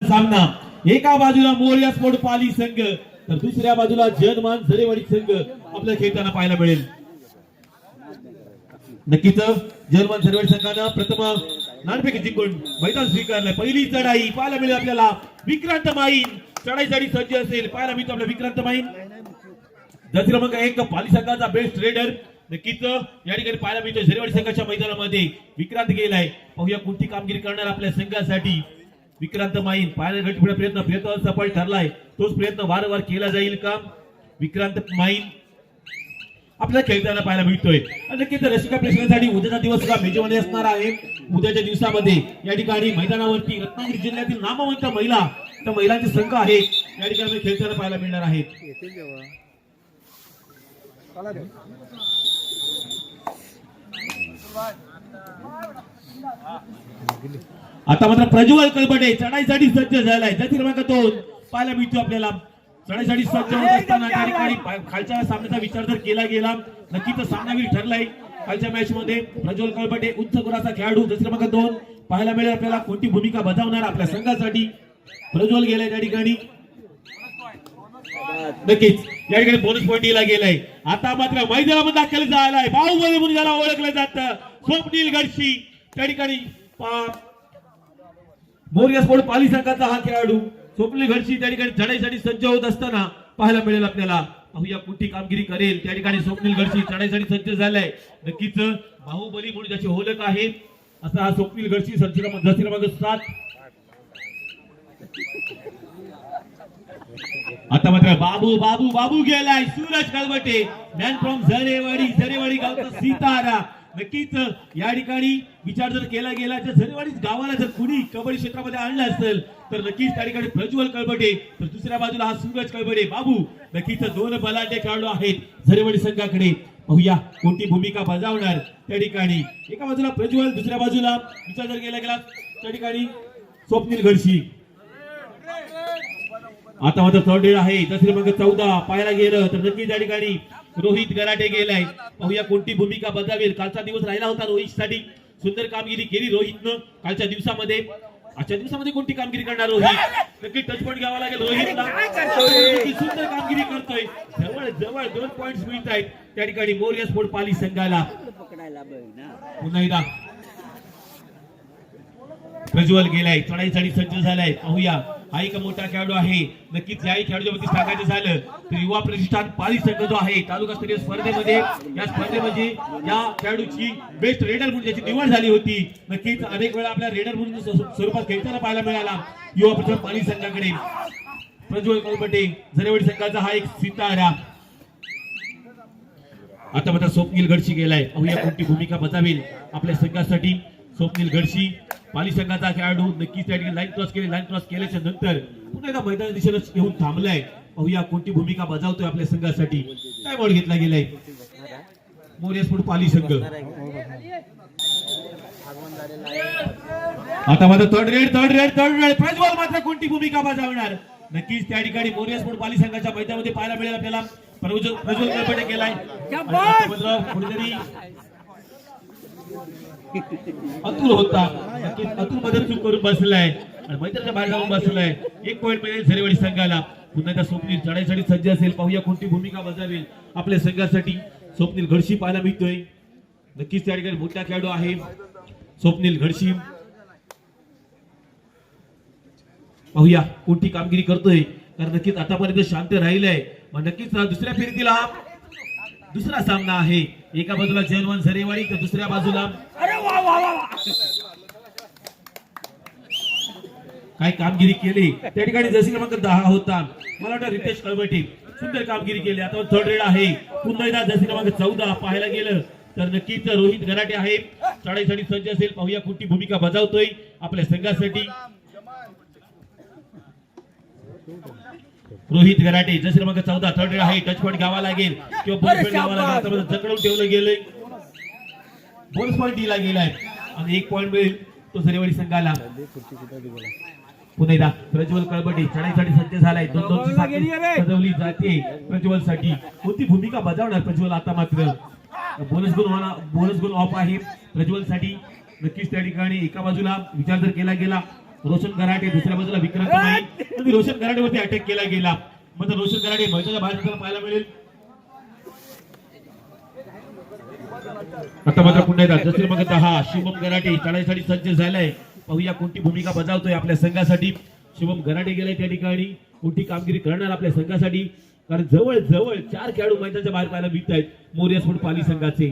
सामना. एका बाजूला मोरया स्पोर्ट पाली संघ तर दुसऱ्या बाजूला जनमान झरेवाडी संघ आपल्या खेळताना पाहायला मिळेल. नक्कीच जनमान झरेवाडी संघानं प्रथम नाणेफेक जिंकून मैदान स्वीकारलंय. पहिली चढाई पाहायला मिळेल आपल्याला. विक्रांत माईन चढाईसाठी सज्ज असेल पाहायला मिळतो आपल्या विक्रांत माईन. जर्सी क्रमांक 1 पाली संघाचा बेस्ट रेडर नक्कीच या ठिकाणी पाहायला मिळतो. झरेवाडी संघाच्या मैदानामध्ये विक्रांत गेलाय. पाहूया कोणती कामगिरी करणार आपल्या संघासाठी विक्रांत माईन. पाहायला गटपुढे प्रयत्न सफल ठरलाय. तोच प्रयत्न वारंवार केला जाईल का विक्रांत माईन आपल्या खेळताना पाहायला मिळतोय. नक्कीच रसिका प्रेक्षकांसाठी उद्याचा दिवस सुद्धा मेजवानी असणार आहे. उद्याच्या दिवसामध्ये या ठिकाणी मैदानावरती रत्नागिरी जिल्ह्यातील नामवंत महिलांचे संघ आहेत या ठिकाणी खेळताना पाहायला मिळणार आहेत. आता मात्र प्रज्वल कलबटे चढाईसाठी सज्ज झालाय. जर्सी क्रमांक 2 पाहायला मिळतो आपल्याला. चढाईसाठी सज्ज होत असताना त्या ठिकाणी खालच्या सामन्याचा विचार जर केला गेला नक्कीच सामनावीर ठरलाय. कालच्या मॅच मध्ये प्रज्वल कलबटे उच्च गुणाचा खेळाडू. जर्सी क्रमांक 2 पाहायला मिळेल आपल्याला कोणती भूमिका बजावणार आपल्या संघासाठी. प्रज्वल गेलाय त्या ठिकाणी. नक्कीच या ठिकाणी बोनस पॉइंट दिला गेलाय. आता मात्र मैदानामध्ये दाखल झालाय. बाहुबली म्हणून ज्याला ओळखलं जातं स्वप्नील गडशी त्या ठिकाणी. मोरया स्पोर्ट पाली संघाचा हा खेळाडू स्वप्नील गडशी त्या ठिकाणी चढाईसाठी सज्ज होत असताना पाहायला मिळेल आपल्याला. पाहूया कुठली कामगिरी करेल त्या ठिकाणी. स्वप्नील गडशी चढाईसाठी सज्ज झालाय. नक्कीच बाहुबली म्हणून ज्याची ओळख आहे असा हा स्वप्नील गडशी. जर्सी क्रमांक 7. आता मात्र बाबू बाबू बाबू गेलाय. सूरज कलबटे मॅन फ्रॉम झरेवाडी गावचा सितारा. नक्कीच या ठिकाणी विचार जर केला गेला तर झरेवाडी गावाला जर कुणी कबड्डी क्षेत्रामध्ये आणलं असेल तर नक्कीच त्या ठिकाणी प्रज्वल कलबटे तर दुसऱ्या बाजूला हा सूरज कलबटे. बाबू नक्कीच दोन बलाढ्य खेळाडू आहेत झरेवाडी संघाकडे. पाहूया कोणती भूमिका बजावणार त्या ठिकाणी. एका बाजूला प्रज्वल दुसऱ्या बाजूला विचार जर केला गेला त्या ठिकाणी स्वप्नील गडशी. आता मात्र थर्ड रेड आहे. जर्सी क्रमांक 14 पाहायला गेलं तर नक्की त्या ठिकाणी रोहित गराटे गेलाय. पाहूया कोणती भूमिका बजावेल. कालचा दिवस राहिला होता रोहितसाठी. सुंदर कामगिरी केली रोहितनं कालच्या दिवसामध्ये. आजच्या दिवसामध्ये कोणती कामगिरी करणार रोहित. नक्की टच पॉईंट घ्यावा लागेल रोहितला. सुंदर कामगिरी करतोय. जवळ जवळ 2 पॉइंट्स मिळत आहेत त्या ठिकाणी मोरया स्पोर्ट पाली संघाला. पुन्हा एकदा प्रज्वल गेलाय. चढाईसाठी सज्ज झालाय. पाहूया हा एक मोठा खेळाडू आहे. नक्कीच याही खेळाडूच्या बाबतीत सांगायचं झालं तर युवा प्रतिष्ठान पाली संघ जो आहे तालुकास्तरीय स्पर्धेमध्ये या स्पर्धेमध्ये या खेळाडूची बेस्ट रेडर म्हणून ज्याची निवड झाली होती. नक्कीच अनेक वेळा आपल्या रेडर म्हणून स्वरूपात खेळताना पाहायला मिळाला युवा प्रतिष्ठान पाली संघाकडे. प्रज्वल कलबटे झरेवाडी संघाचा हा एक सितारा. आता मात्र स्वप्नील गडशी गेलाय. पाहूया कोणती भूमिका बजावेल आपल्या संघासाठी स्वप्नील गडशी. पाली संघाचा खेळाडू नक्कीच त्या ठिकाणी लाईन क्रॉस केल्याच्या नंतर पुन्हा एकदा मैदान दिशेला येऊन थांबलाय. पाहूया कोणती भूमिका बजावतोय आपल्या संघासाठी. काय बॉल घेतला गेलाय मोरया स्पोर्ट पाली संघ. आता मात्र थर्ड रेड प्रज्वल मात्र कोणती भूमिका बजावणार. नक्कीच त्या ठिकाणी मोरया स्पोर्ट पाली संघाच्या मैदानामध्ये पाहायला मिळेल आपल्याला. प्रज्वल कलबटे गेलाय. कुठेतरी अतुल होता. नक्कीच अतुल मध्ये चूक करून बसलाय आणि मैदानाच्या बाहेर जाऊन बसलाय. 1 पॉइंट मिळेल झरेवाडी संघाला. पुन्हा एकदा स्वप्नील चढाईसाठी सज्ज असेल. पाहूया कोणती भूमिका बजावेल आपल्या संघासाठी. स्वप्नील गडशी पाहायला मिळतोय. नक्कीच त्या ठिकाणी मोठा खेळाडू आहे स्वप्नील गडशी. पाहूया कोणती कामगिरी करतोय कारण नक्कीच आतापर्यंत शांत राहिलाय. मग नक्कीच दुसऱ्या फेरीतील दुसरा सामना आहे. एका बाजूला जनमान झरेवाडी तर दुसऱ्या बाजूला काय कामगिरी केली त्या ठिकाणी. जर्सी क्रमांक 10 होता मला वाटतं रितेश कलबटे. सुंदर कामगिरी केली. आता थर्ड रेड आहे. पुन्हा एकदा जर्सी क्रमांक 14 पाहायला गेलं तर नक्कीच रोहित गराटे आहे. चढाईसाठी सज्ज असेल. पाहूया कोणती भूमिका बजावतोय आपल्या संघासाठी रोहित गराटे. जर्सी क्रमांक 14 थर्ड रेड आहे. टच पॉइंट घ्यावा लागेल किंवा बोनस पॉइंट घ्यावा लागेल. जकडून ठेवलं गेलंय. बोनस पॉइंट दिला गेलाय आणि 1 पॉइंट मिळेल तो झरेवाडी संघाला. पुन्हा एकदा प्रज्वल कलबटे चढाईसाठी सज्ज झालाय. 2-2 सजवली जाते प्रज्वल साठी. कोणती भूमिका बजावणार प्रज्वल. आता मात्र बोनस गुण ऑफ आहे प्रज्वल साठी. नक्कीच त्या ठिकाणी एका बाजूला विचार जर केला गेला रोशन गराटे, दुसऱ्या बाजूला विक्रांत माईन. आणि रोशन गराटेवरती अटॅक केला गेला. मात्र रोशन गराटे मैदानाच्या बाहेर आपल्याला पाहायला मिळेल. आता मात्र पुन्हा एकदा जसं क्रमांक 10 शुभम गराटे चढाईसाठी सज्ज झालाय. पाहूया कोणती भूमिका बजावतोय आपल्या संघासाठी. शुभम गराटे गेलाय त्या ठिकाणी, कोणती कामगिरी करणार आपल्या संघासाठी. कारण जवळ जवळ 4 खेळाडू मैदानाच्या बाहेर पाहायला मिळत आहेत मोरिया स्पोर्ट पाली संघाचे.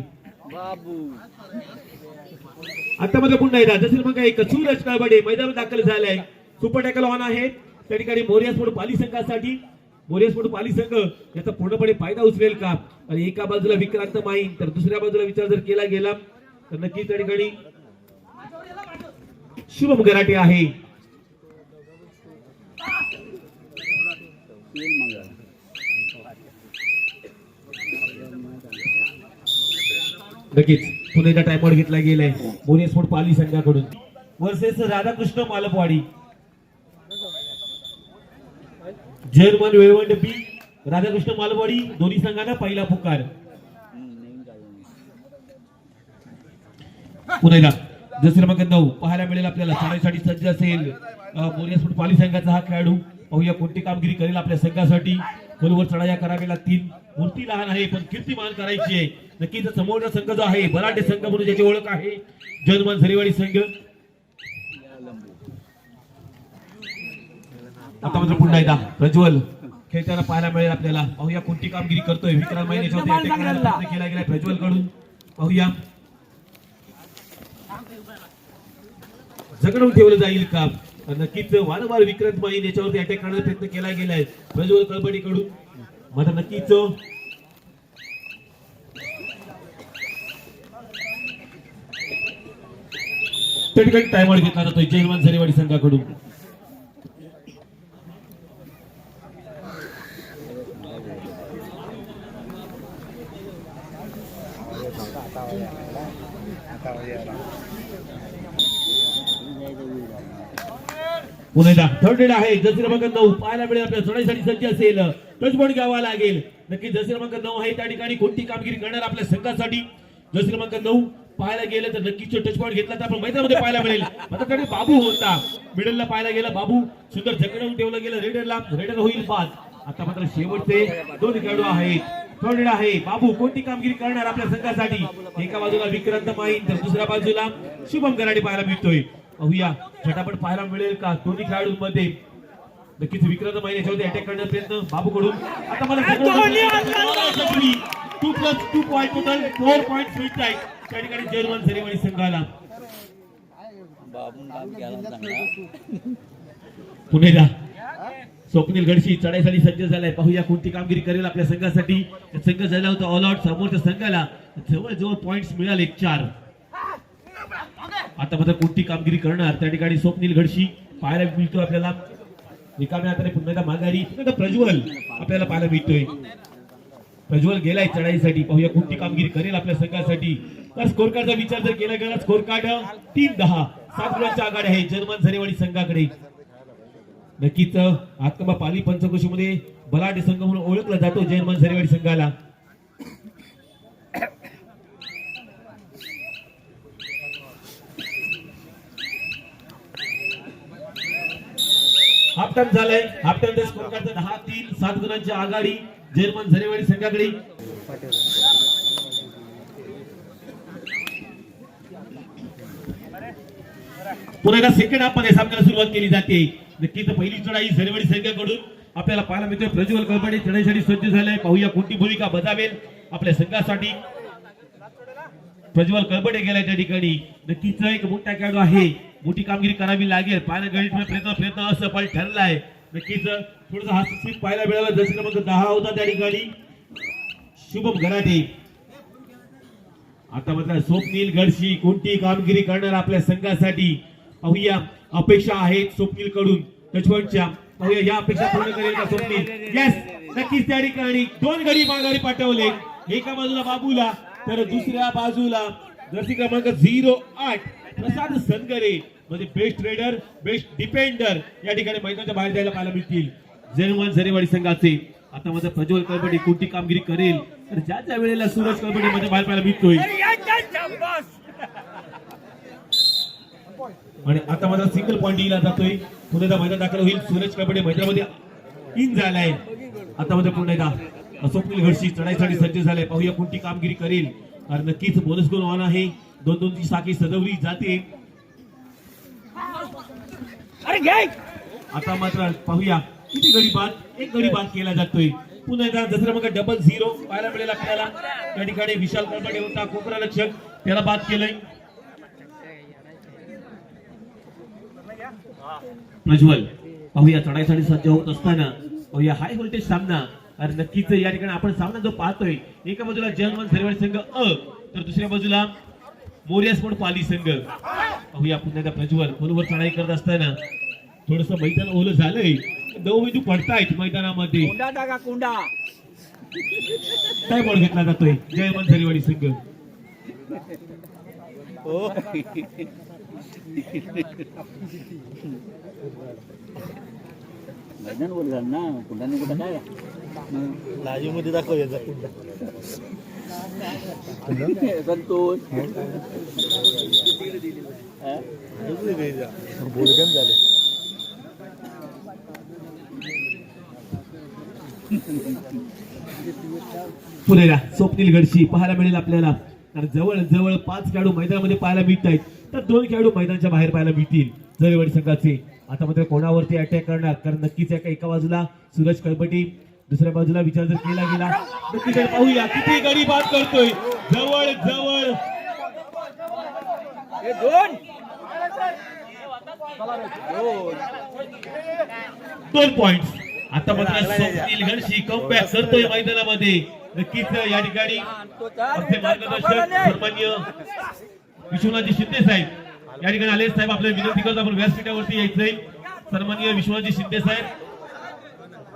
आता मात्र पुन्हा एकदा जसं क्रमांक 1 सूरज काळबडे मैदानात दाखल झालाय. सुपर टॅकल ऑन आहे त्या ठिकाणी मोरिया स्पोर्ट पाली संघासाठी. मोरिया स्पोर्ट पाली संघ याचा पूर्णपणे फायदा उचलेल का. आणि एका बाजूला विक्रांत माईन तर दुसऱ्या बाजूला विचार जर केला गेला तर नक्कीच त्या ठिकाणी शुभम गराटे आहे. नक्कीच पुन्हा एकदा टाइमआउट घेतला गेलाय मोरिया स्पोर्ट पाली संघाकडून वर्सेस राधाकृष्ण मालपवाडी. जर्मन वेळवंड बी राधाकृष्ण मालवाडी दोन्ही संघांना पहिला पुकार. पुन्हा एकदा जसं क्रमांक 9 पाहायला मिळेल आपल्याला चढाईसाठी सज्ज असेल मोरिया स्पोर्ट पाली संघाचा हा खेळाडू. पाहूया कोणती कामगिरी करेल आपल्या संघासाठी. खोलवर चढाया कराव्या लागतील. मूर्ती लहान आहे पण कीर्तिमान करायची आहे. नक्कीच समोरचा संघ जो आहे बलाढ्य संघ म्हणून ज्याची ओळख आहे जर्मन झरेवाडी संघ. आता मात्र पुन्हा एकदा प्रज्वल खेळताना पाहायला मिळेल आपल्याला. पाहूया कोणती कामगिरी करतोय विक्रांत माईन याच्यावरती अटॅक करण्याचा प्रयत्न केला गेला प्रज्वल कडून. पाहूया जगडून ठेवलं जाईल का. नक्कीच वारंवार विक्रांत माईन याच्यावरती अटॅक करण्याचा प्रयत्न केला गेलाय प्रज्वल कळबडी कडून. मात्र नक्कीच त्या ठिकाणी टाइमआउट घेतला जातोय जर्मन झरेवाडी संघाकडून. पुन्हा एकदा थर्ड रेड आहे जसं क्रमांक 9 पाहायला मिळेल आपल्या चढाईसाठी सज्ज असेल. टचपॉइंट घ्यावा लागेल. नक्की जसं क्रमांक 9 आहे त्या ठिकाणी कोणती कामगिरी करणार आपल्या संघासाठी. जसं क्रमांक 9 पाहायला गेलं तर नक्कीच टचपॉइंट घेतला तर आपण मैदानामध्ये पाहायला मिळेल. आता त्याने बाबू होता मिडलला पाहायला गेला. बाबू सुंदर जकडवून ठेवलं गेलं रेडरला. रेडर होईल बाद. आता मात्र शेवटचे 2 खेळाडू आहेत. थर्ड रेड आहे बाबू कोणती कामगिरी करणार आपल्या संघासाठी. एका बाजूला विक्रांत माईन तर दुसऱ्या बाजूला शुभम गराटे पाहायला मिळतोय. पाहूया झटापट पाहायला मिळेल का दोन्ही खेळाडूंमध्ये. नक्कीच विक्रांत माईन याच्यावरती अटॅक करण्याचा प्रयत्न बाबू कडून. आता मला 2+2 पॉईंट टोटल 4 पॉईंट मिळत आहेत त्या ठिकाणी जर्मन झरेवाडी संघाला. पुन्हा एकदा स्वप्नील गडशी चढाईसाठी सज्ज झालाय. पाहूया कोणती कामगिरी करेल आपल्या संघासाठी. संघ झाला होता ऑल आउट समोरच्या संघाला जवळजवळ पॉइंट्स मिळाले 4. आता मात्र कोणती कामगिरी करणार त्या ठिकाणी स्वप्नील गडशी पाहायला मिळतो आपल्याला. रिकाम्या हाताने पुन्हा एकदा माघारी. पुन्हा प्रज्वल आपल्याला पाहायला मिळतोय. प्रज्वल गेलाय चढाईसाठी. पाहूया कोणती कामगिरी करेल आपल्या संघासाठी. तर स्कोर कार्डचा विचार जर केला गेला स्कोर कार्ड 3-10 7 गुणांच्या आघाडी आहे जर्मन झरेवाडी संघाकडे. नक्कीच आत्मा पाली पंचकोशीमध्ये बलाढ्य संघ म्हणून ओळखला जातो जर्मन झरेवाडी संघाला. हाफ टाइम झालाय. हाफ टाइम स्कोर कार्ड 10-3 7 गुणांची आघाडी जर्मन झरेवाडी संघाकडे. पुन्हा एकदा सेकंड हाफ मध्ये सामन्याला सुरुवात केली जाते. नक्कीच पहिली चढाई झरेवाडी संघाकडून आपल्याला पाहायला मिळतोय. प्रज्वल कळबडे चढाईसाठी सज्ज झालाय. पाहूया कोणती भूमिका बजावेल आपल्या संघासाठी. प्रज्वल कळबडे गेलाय त्या ठिकाणी. नक्कीच एक मोठा खेळाडू आहे. मोठी कामगिरी करावी लागेल. पाहायला गणित प्रयत्न असफल ठरलाय. नक्कीच थोडासा हस्तक्षेप पाहायला मिळाला. जसं क्रमांक 10 होता त्या ठिकाणी शुभम गराटे. आता मात्र स्वप्नील गडशी कोणती कामगिरी करणार आपल्या संघासाठी. पाहूया अपेक्षा आहेत स्वप्नील कडून टचपॉइंटच्या. पाहूया या अपेक्षा पूर्ण करेल का स्वप्नील. येस नक्कीच त्या ठिकाणी 2 गडी माघारी पाठवले. एका बाजूला बाबूला तर दुसऱ्या बाजूला जर्सी क्रमांक 08 प्रसाद सनगरे म्हणजे बेस्ट रेडर बेस्ट डिफेंडर या ठिकाणी मैदानाच्या बाहेर जायला पाहायला मिळतील जर्मन झरेवाडी संघाचे. आता मध्ये प्रज्वल कळबडे कोणती कामगिरी करेल तर ज्या वेळेला सूरज कळबडे मध्ये बाहेर पाहायला मिळतोय. आणि आता मात्र सिंगल पॉईंट दिला जातोय. पुन्हा एकदा मैदान दाखल होईल. सूरज कबड्डी मैदानामध्ये इन झालाय. आता मात्र पुन्हा एकदा स्वप्नील घडशी चढाईसाठी सज्ज झालाय. पाहूया कोणती कामगिरी करेल, कारण नक्कीच बोनस गुण ऑन आहे. 2-2 ची साखळी सजवली जाते. आता मात्र पाहूया किती गडी बाद, एक गडी बाद केला जातोय. पुन्हा एकदा दुसरा मग 0-0 पाहायला मिळेल आपल्याला. त्या ठिकाणी विशाल कळपडे होता कोकरा रक्षक, त्याला बाद केलंय. प्रज्वल पाहूया चढाईसाठी सज्ज होत असताना पाहूया हाय व्होल्टेज सामना. आणि नक्कीच या ठिकाणी आपण सामना जो पाहतोय, एका बाजूला जर्मन सर्वेल संघ अ, तर दुसऱ्या बाजूला मोरिया स्पोर्ट पाली संघ. पाहूया पुन्हा एकदा प्रज्वल खोलवर चढाई करत असताना थोडस मैदान ओलं झालंय. दवबिंदू पडतायत मैदानामध्ये. काय बॉल घेतला जातोय जयमन झरीवाडी संघ. लाजीमध्ये दाखव याचा संतोष बोलगन झाले. पुण्याला स्वप्नील घडशी पाहायला मिळेल आपल्याला. कारण जवळ जवळ 5 खेळाडू मैदानामध्ये पाहायला मिळत आहेत, तर 2 खेळाडू मैदानाच्या बाहेर पाहायला मिळतील झरीवाडी संघाचे. आता मात्र कोणावरती अटॅक करणार, कारण नक्कीच एका बाजूला सूरज कळपटी, दुसऱ्या बाजूला विचार जर केला गेला नक्कीच पाहूया किती गडी बाद करतोय. जवळ जवळ 2 पॉइंट्स. आता मात्र स्वप्नील घडशी कमबॅक करतोय मैदानामध्ये. नक्कीच या ठिकाणी आपले मार्गदर्शक सन्माननीय विश्वनाथजी शिंदे साहेब या ठिकाणी आले. साहेब आपल्या विनंती करतो आपण व्यासपीठावरती यायचंय. सन्माननीय विश्वनाथजी शिंदे साहेब.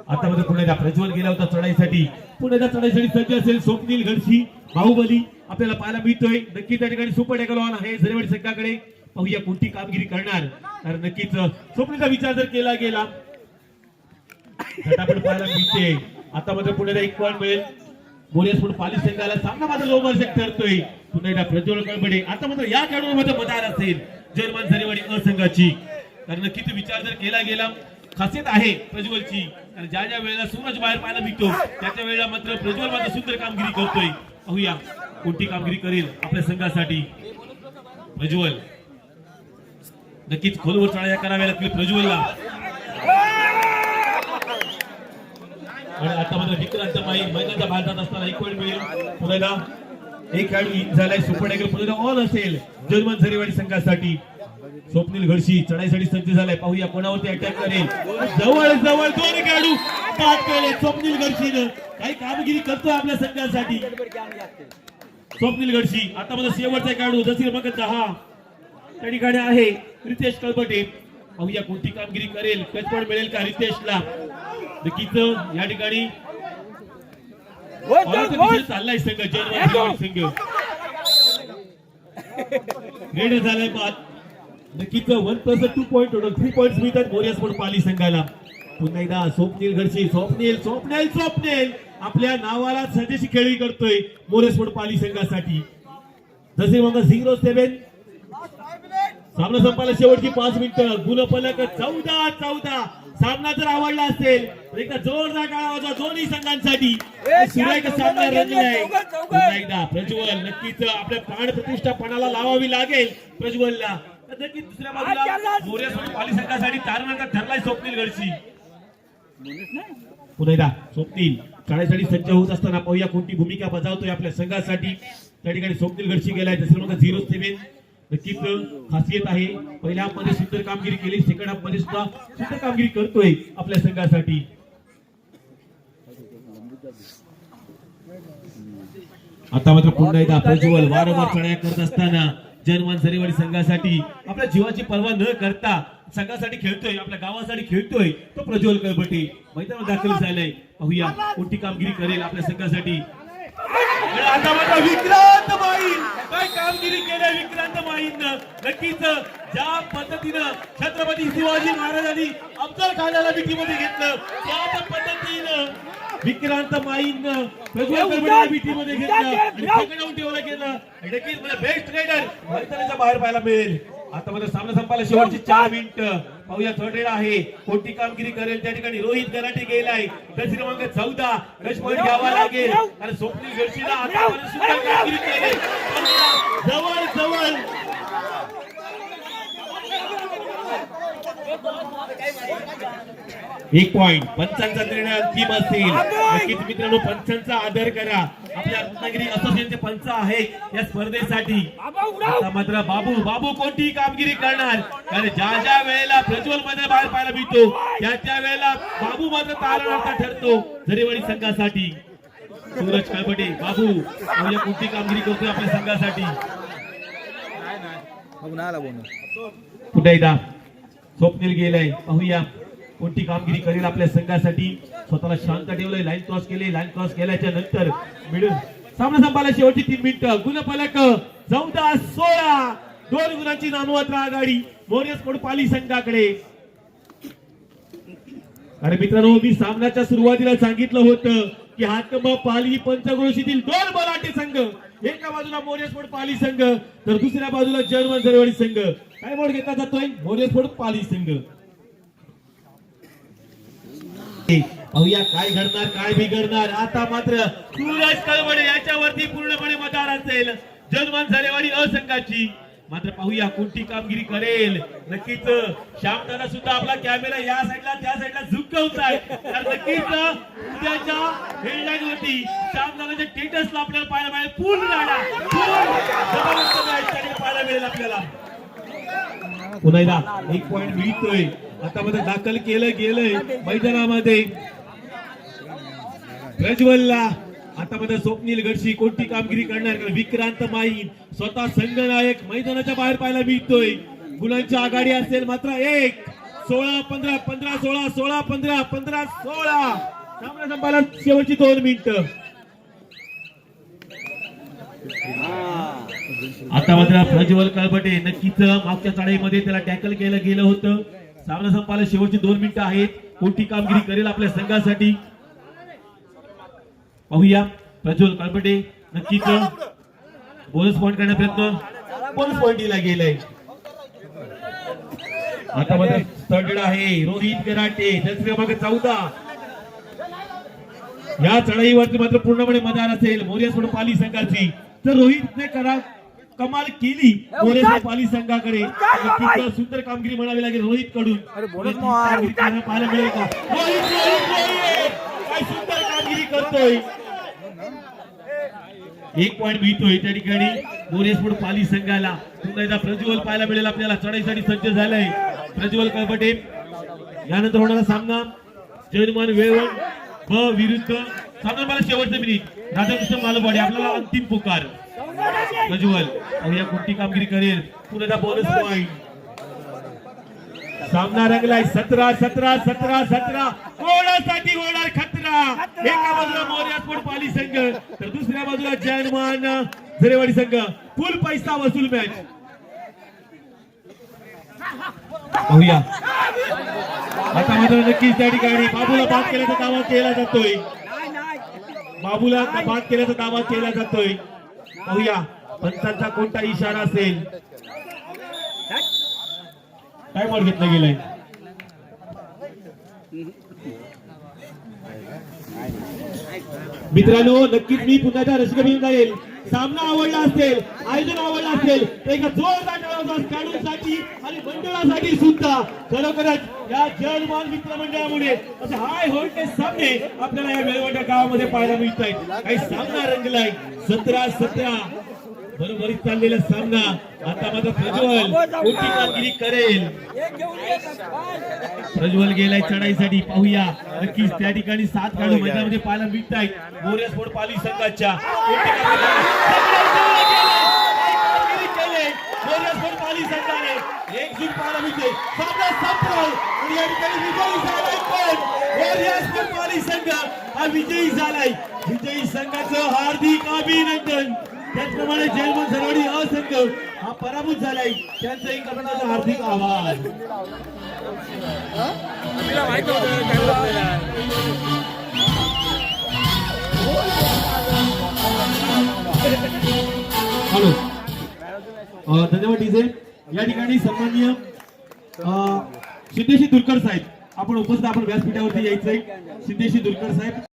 आता मध्ये पुन्हा एकदा प्रज्वल गेला होता चढाईसाठी, पुन्हा एकदा चढाईसाठी सज्ज असेल स्वप्नील घडशी बाहुबली आपल्याला पाहायला मिळतोय. नक्कीच त्या ठिकाणी सुपर टॅकल ऑन आहे झरीवाडी संघाकडे. पाहूया कोणती कामगिरी करणार, कारण नक्कीच स्वप्नीचा विचार जर केला गेला झटापट पाहायला मिळते. आता मात्र पुन्हा एकदा 1 पॉईंट मिळेल मोरिया स्पोर्ट पाली संघाला. सामना मात्र रोमांचक ठरतोय. पुन्हा एकदा प्रज्वल कळपडे. आता मात्र या खेळाडूंमध्ये मदार असेल जर्मन झरीवाडी अ संघाची, कारण नक्कीच विचार जर केला गेला खासियत आहे प्रज्वलची. आणि ज्या ज्या वेळेला सूरज बाहेर पाहायला मिळतो त्याच्या वेळेला मात्र प्रज्वल मात्र सुंदर कामगिरी करतोय. पाहूया कोणती कामगिरी करेल आपल्या संघासाठी प्रज्वल. नक्कीच खोलवर चढाया कराव्या लागतील प्रज्वलला. आणि आता मात्र विक्रांत माई मैदानाच्या भारतात असताना 1 पॉईंट मिळेल. पुन्हा एक खेळाडू इन झालाय सुपर टॅकल. पुन्हा ऑल असेल जर्मन झरीवाडी संघासाठी. स्वप्नील घडशी चढाईसाठी सज्ज झालाय. पाहूया कोणावरती अटॅक करेल. जवळ जवळ 2 खेळाडू बाद केले स्वप्नील घडशीनं. काही कामगिरी करतोय आपल्या संघासाठी स्वप्नील घडशी. आता मध्ये शेवटचा खेळाडू जसी क्रमांक 10 त्या ठिकाणी आहे रितेश कळपटे. पाहूया कोणती कामगिरी करेल, कच पण मिळेल का रितेशला. नक्कीच या ठिकाणी चाललाय संघ जर्मन संघ. रेड झालाय बाद. नक्कीच 1+2 पॉईंट टोटल 3 पॉईंट्स मिळतात मोरिया स्पोर्ट पाली संघाला. पुन्हा एकदा स्वप्नील घडशी. स्वप्नील स्वप्नील स्वप्नील आपल्या नावाला सजेशी खेळी करतोय मोरिया स्पोर्ट पाली संघासाठी. जसे मग 0-7 सामना संपायला शेवटची 5 मिनिटं. गुणफलक 14-14. सामना जर आवडला असेल तर एकदा जोरदार टाळ्या वाजवा दोन्ही संघांसाठी. सुरेख सामना रंगलाय. पुन्हा एकदा प्रज्वल. नक्कीच आपल्या प्राण प्रतिष्ठा पणाला लावावी लागेल प्रज्वलला. नक्कीच दुसऱ्या बाजूला मोरिया स्पोर्ट पाली संघासाठी तारणाचा ठरलाय स्वप्नील घडशी. पुन्हा एकदा स्वप्नील चढाईसाठी सज्ज होत असताना पाहूया कोणती भूमिका बजावतोय आपल्या संघासाठी. त्या ठिकाणी स्वप्नील घडशी गेलाय. दुसऱ्या मग 0-7 नक्कीच खासियत आहे. पहिल्या हाफ मध्ये सुंदर कामगिरी केली, सेकंड हाफ मध्ये सुद्धा सुंदर कामगिरी करतोय आपल्या संघासाठी. आता मात्र पुन्हा एकदा प्रज्वल वारंवार चढाया करत असताना जर्मन झरीवाडी संघासाठी आपल्या जीवाची पर्वा न करता संघासाठी खेळतोय, आपल्या गावासाठी खेळतोय तो प्रज्वल कळपटे. मैदानात दाखल झालाय. पाहूया कोणती कामगिरी करेल आपल्या संघासाठी. आता मात्र विक्रांत माईन काय कामगिरी केली विक्रांत माईंनं. नक्कीच ज्या पद्धतीनं छत्रपती शिवाजी महाराजांनी अफजल खानाला मिठीमध्ये घेतलं त्याच पद्धतीनं विक्रांत माईंनं प्रज्वल कळपटेला मिठीमध्ये घेतलं आणि ठेवलं गेलं. नक्कीच मला बेस्ट रायडर मैदानाच्या बाहेर पाहायला मिळेल. आता मध्ये सामना संपायला शेवटची 4 मिनिटं. पाहूया थर्ड रेड आहे, कोणती कामगिरी करेल त्या ठिकाणी. रोहित गराटे गेलाय, गट क्रमांक 14. रश पॉइंट घ्यावा लागेल आणि स्वप्नील गडशीला आतापर्यंत सुद्धा कामगिरी केली. जवळ जवळ एक पॉइंट. पंचांचा निर्णय अंतिम असेल. नक्कीच मित्रांनो पंचांचा आदर करा. आपल्या रत्नागिरी असोसिएशनचे पंच आहेत या स्पर्धेसाठी. आता मात्र बाबू कोणती कामगिरी करणार, कारण ज्या वेळेला प्रज्वल मध्ये बाहेर पाहायला मिळतो त्या वेळेला बाबू मात्र तारणार्थ ठरतो झरेवाडी संघासाठी. सूरज काळबटे बाबू कोणती कामगिरी करतोय आपल्या संघासाठी. पुन्हा एकदा स्वप्नील गेलाय, पाहूया कोणती कामगिरी करेल आपल्या संघासाठी. स्वतःला शांत ठेवलंय, लाईन क्रॉस केली. लाईन क्रॉस केल्याच्या नंतर मिडल सामना संपायला शेवटची 3 मिनिटं. गुणफलक 14-16. 2 गुणांची नाममात्र आघाडी मोर्या स्पोर्ट पाली संघाकडे. अरे मित्रांनो, मी सामन्याच्या सुरुवातीला सांगितलं होतं की हातकंबा पाली पंचक्रोशीतील 2 बलाढ्य संघ. एका बाजूला मोर्या स्पोर्ट पाली संघ तर दुसऱ्या बाजूला जर्मन झरेवाडी संघ. काय मोड घेतला जातोय? मोर्या स्पोर्ट पाली संघ. पाहूया काय घडणार, काय बिघडणार. आता मात्र सूरज कळवडे याच्यावरती पूर्णपणे मदार असेल जर्मन झरेवाडी असंघाची. मात्र पाहूया कोणती कामगिरी करेल. नक्कीच श्यामदादा सुद्धा आपला कॅमेरा या साईडला त्या साईडला झुकवताय. तर नक्कीच उद्याच्या हेडलाईन वरती श्यामदादाच्या स्टेटसला आपल्याला पाहायला मिळेल पूर्ण लढा, जबरदस्त मॅच पाहायला मिळेल आपल्याला. पुन्हा एकदा 1 पॉइंट मिळतोय. आता मध्ये दाखल केलं गेलंय मैदानामध्ये प्रज्वलला. आता मध्ये स्वप्नील गडशी कोणती कामगिरी करणार, विक्रांत माईन स्वतः संघनायक मैदानाच्या बाहेर पाहायला मिळतोय. गुणांची आघाडी असेल मात्र 16-15, 15-16, 16-15, 15-16. सामना संपायला शेवटची 2 मिनिटं. आता मात्र प्रज्वल कळबटे नक्कीच मागच्या चढाईमध्ये त्याला टॅकल केलं गेलं होतं. सामना संपायला शेवटची 2 मिनिटं आहेत. कोणती कामगिरी करेल आपल्या संघासाठी पाहूया. प्रज्वल कळबटे नक्कीच बोनस पॉइंट करण्याचा प्रयत्न, बोनस पॉइंट दिला गेलाय. आता मात्र थर्ड आहे रोहित गराटे, जर्सी क्रमांक 14. या चढाईवरती मात्र पूर्णपणे मदार असेल मोर्या स्पोर्ट पाली संघाची. तर रोहितने कमाल केली मोर्या स्पोर्ट पाली संघाकडे. नक्कीच सुंदर कामगिरी म्हणावी लागेल रोहित कडून. पाहायला मिळेल का? रोहित काय सुंदर कामगिरी करतोय. 1 पॉइंट मिळतोय त्या ठिकाणी मोर्या स्पोर्ट पाली संघाला. पुन्हा एकदा प्रज्वल पाहायला मिळेल आपल्याला. चढाईसाठी सज्ज झालाय प्रज्वल कळबटे. यानंतर होणारा सामना जर्मन वेवण ब विरुद्ध. सामना मला शेवटचं मिनिट. राधाकृष्ण मालवाडे आपल्याला अंतिम पुकार. प्रज्वल या कोणती कामगिरी करेल. पुन्हा बोनस पॉइंट. सामना रंगलाय 17-17. गोडासाठी होणार खतरा. एका बाजूला मोर्या स्पोर्ट पाली संघ तर दुसऱ्या बाजूला जर्मन झरेवाडी संघ. फुल पैसा वसूल मॅच. पाहूया आता मात्र नक्कीच त्या ठिकाणी बाबूला बाद केल्याचा दावा केला जातोय. बाबूला बाद केल्याचा दावा केला जातोय. पाहूया पंचांचा कोणता इशारा असेल. काय बॉल घेतला गेलाय. मित्रांनो नक्कीच मी पुन्हा त्या रसिक जाईल. सामना आवडला असेल, आयोजन आवडला असेल तर एका जोरदार टाळ्या खेळाडूंसाठी आणि मंडळासाठी सुद्धा खरोखरच या जर्मन मित्रमंडळामुळे असे हाय व्होल्टेज सामने आपल्याला या वेळवंटा गावामध्ये पाहायला मिळत आहेत. काही सामना रंगलाय 17-17 बरोबरीत चाललेला सामना. आता मात्र प्रज्वल कोणती कामगिरी करेल. प्रज्वल गेलाय चढाईसाठी. पाहूया नक्कीच त्या ठिकाणी 7 खेळाडू मैदानामध्ये पाहायला मिळत आहेत मोर्या स्पोर्ट पाली संघाच्या. मोर्या स्पोर्ट पाली संघाने एकजूट पाहायला मिळते. सामना संपला आणि या ठिकाणी विजयी झालाय पण मोर्या स्पोर्ट पाली संघ हा विजयी झालाय. विजयी संघाचं हार्दिक अभिनंदन. त्याचप्रमाणे जर्मन झरेवाडी असंघ हा पराभूत झालाय. त्यांचंही करण्याचा हार्दिक आभार. हॅलो धन्यवाद डीजे. या ठिकाणी सन्माननीय सिद्धेशी दुलकर साहेब आपण उपस्थित, आपण व्यासपीठावरती यायचंय. सिद्धेशी दुलकर साहेब